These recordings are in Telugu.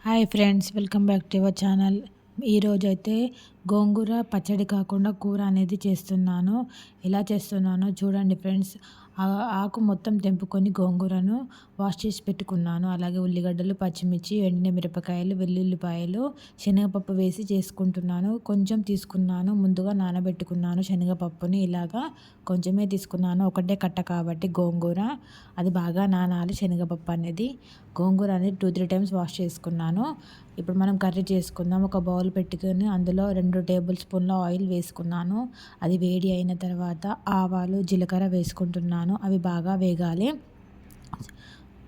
Hi friends, welcome back to our channel. ఈరోజైతే గోంగూర పచ్చడి కాకుండా కూర అనేది చేస్తున్నాను. ఎలా చేస్తున్నానో చూడండి ఫ్రెండ్స్. ఆకు మొత్తం తెంపుకొని గోంగూరను వాష్ చేసి పెట్టుకున్నాను. అలాగే ఉల్లిగడ్డలు, పచ్చిమిర్చి, ఎండిన మిరపకాయలు, వెల్లుల్లిపాయలు, శనగపప్పు వేసి చేసుకుంటున్నాను. కొంచెం తీసుకున్నాను, ముందుగా నానబెట్టుకున్నాను శనగపప్పుని. ఇలాగా కొంచెమే తీసుకున్నాను, ఒకటే కట్ట కాబట్టి గోంగూర అది బాగా నానాలి. శనగపప్పు అనేది, గోంగూర అనేది 2-3 టైమ్స్ వాష్ చేసుకున్నాను. ఇప్పుడు మనం కర్రీ చేసుకుందాం. ఒక బౌల్ పెట్టుకొని అందులో 2 టేబుల్ స్పూన్ల ఆయిల్ వేసుకున్నాను. అది వేడి అయిన తర్వాత ఆవాలు, జీలకర్ర వేసుకుంటున్నాను. అవి బాగా వేగాలి,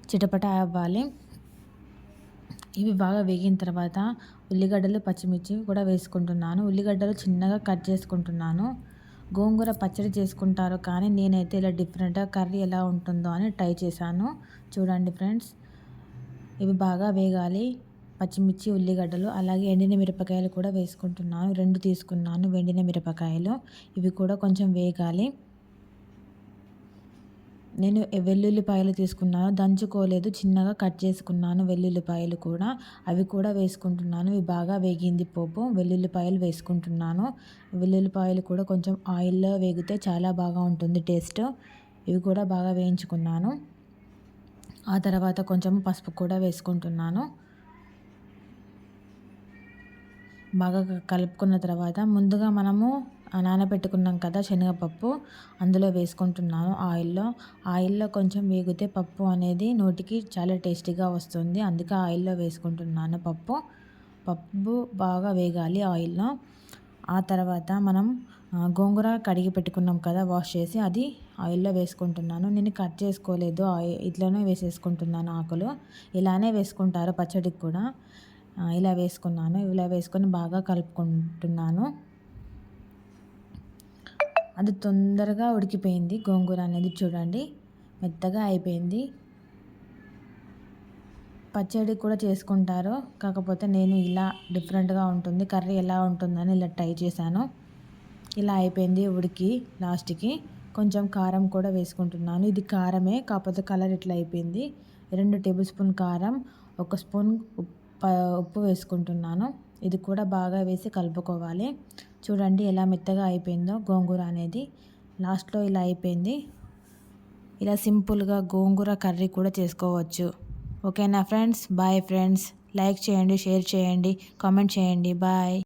చిటపట అవ్వాలి. ఇవి బాగా వేగిన తర్వాత ఉల్లిగడ్డలు, పచ్చిమిర్చి కూడా వేసుకుంటున్నాను. ఉల్లిగడ్డలు చిన్నగా కట్ చేసుకుంటున్నాను. గోంగూర పచ్చడి చేసుకుంటారు, కానీ నేనైతే ఇలా డిఫరెంట్గా కర్రీ ఎలా ఉంటుందో అని ట్రై చేశాను. చూడండి ఫ్రెండ్స్, ఇవి బాగా వేగాలి. పచ్చిమిర్చి, ఉల్లిగడ్డలు, అలాగే ఎండిన మిరపకాయలు కూడా వేసుకుంటున్నాను. 2 తీసుకున్నాను ఎండిన మిరపకాయలు. ఇవి కూడా కొంచెం వేగాలి. నేను వెల్లుల్లిపాయలు తీసుకున్నాను, దంచుకోలేదు, చిన్నగా కట్ చేసుకున్నాను వెల్లుల్లిపాయలు కూడా. అవి కూడా వేసుకుంటున్నాను. ఇవి బాగా వేగింది పోపు. వెల్లుల్లిపాయలు వేసుకుంటున్నాను. వెల్లుల్లిపాయలు కూడా కొంచెం ఆయిల్లో వేగితే చాలా బాగా ఉంటుంది టేస్ట్. ఇవి కూడా బాగా వేయించుకున్నాను. ఆ తర్వాత కొంచెం పసుపు కూడా వేసుకుంటున్నాను. బాగా కలుపుకున్న తర్వాత ముందుగా మనము నానబెట్టుకున్నాం కదా శనగపప్పు, అందులో వేసుకుంటున్నాను ఆయిల్లో కొంచెం వేగితే పప్పు అనేది నోటికి చాలా టేస్టీగా వస్తుంది. అందుకే ఆయిల్లో వేసుకుంటున్నాను. పప్పు బాగా వేగాలి ఆయిల్లో. ఆ తర్వాత మనం గోంగూర కడిగి పెట్టుకున్నాం కదా వాష్ చేసి, అది ఆయిల్లో వేసుకుంటున్నాను. నేను కట్ చేసుకోలేదు, ఇట్లనే వేసేసుకుంటున్నాను. ఆకులు ఇలానే వేసుకుంటారు పచ్చడికి కూడా. ఇలా వేసుకున్నాను. ఇలా వేసుకొని బాగా కలుపుకుంటున్నాను. అది తొందరగా ఉడికిపోయింది గోంగూర అనేది. చూడండి, మెత్తగా అయిపోయింది. పచ్చడి కూడా చేసుకుంటారు, కాకపోతే నేను ఇలా డిఫరెంట్గా ఉంటుంది కర్రీ ఎలా ఉంటుందని ఇలా ట్రై చేశాను. ఇలా అయిపోయింది ఉడికి. లాస్ట్కి కొంచెం కారం కూడా వేసుకుంటున్నాను. ఇది కారమే, కాకపోతే కలర్ ఇట్లా అయిపోయింది. 2 టేబుల్ స్పూన్ కారం, 1 స్పూన్ ఉప్పు వేసుకుంటున్నాను. ఇది కూడా బాగా వేసి కలుపుకోవాలి. చూడండి ఎలా మెత్తగా అయిపోయిందో గోంగూర అనేది. లాస్ట్లో ఇలా అయిపోయింది. ఇలా సింపుల్గా గోంగూర కర్రీ కూడా చేసుకోవచ్చు. ఓకేనా ఫ్రెండ్స్? Bye friends. లైక్ చేయండి, షేర్ చేయండి, కామెంట్ చేయండి. బాయ్.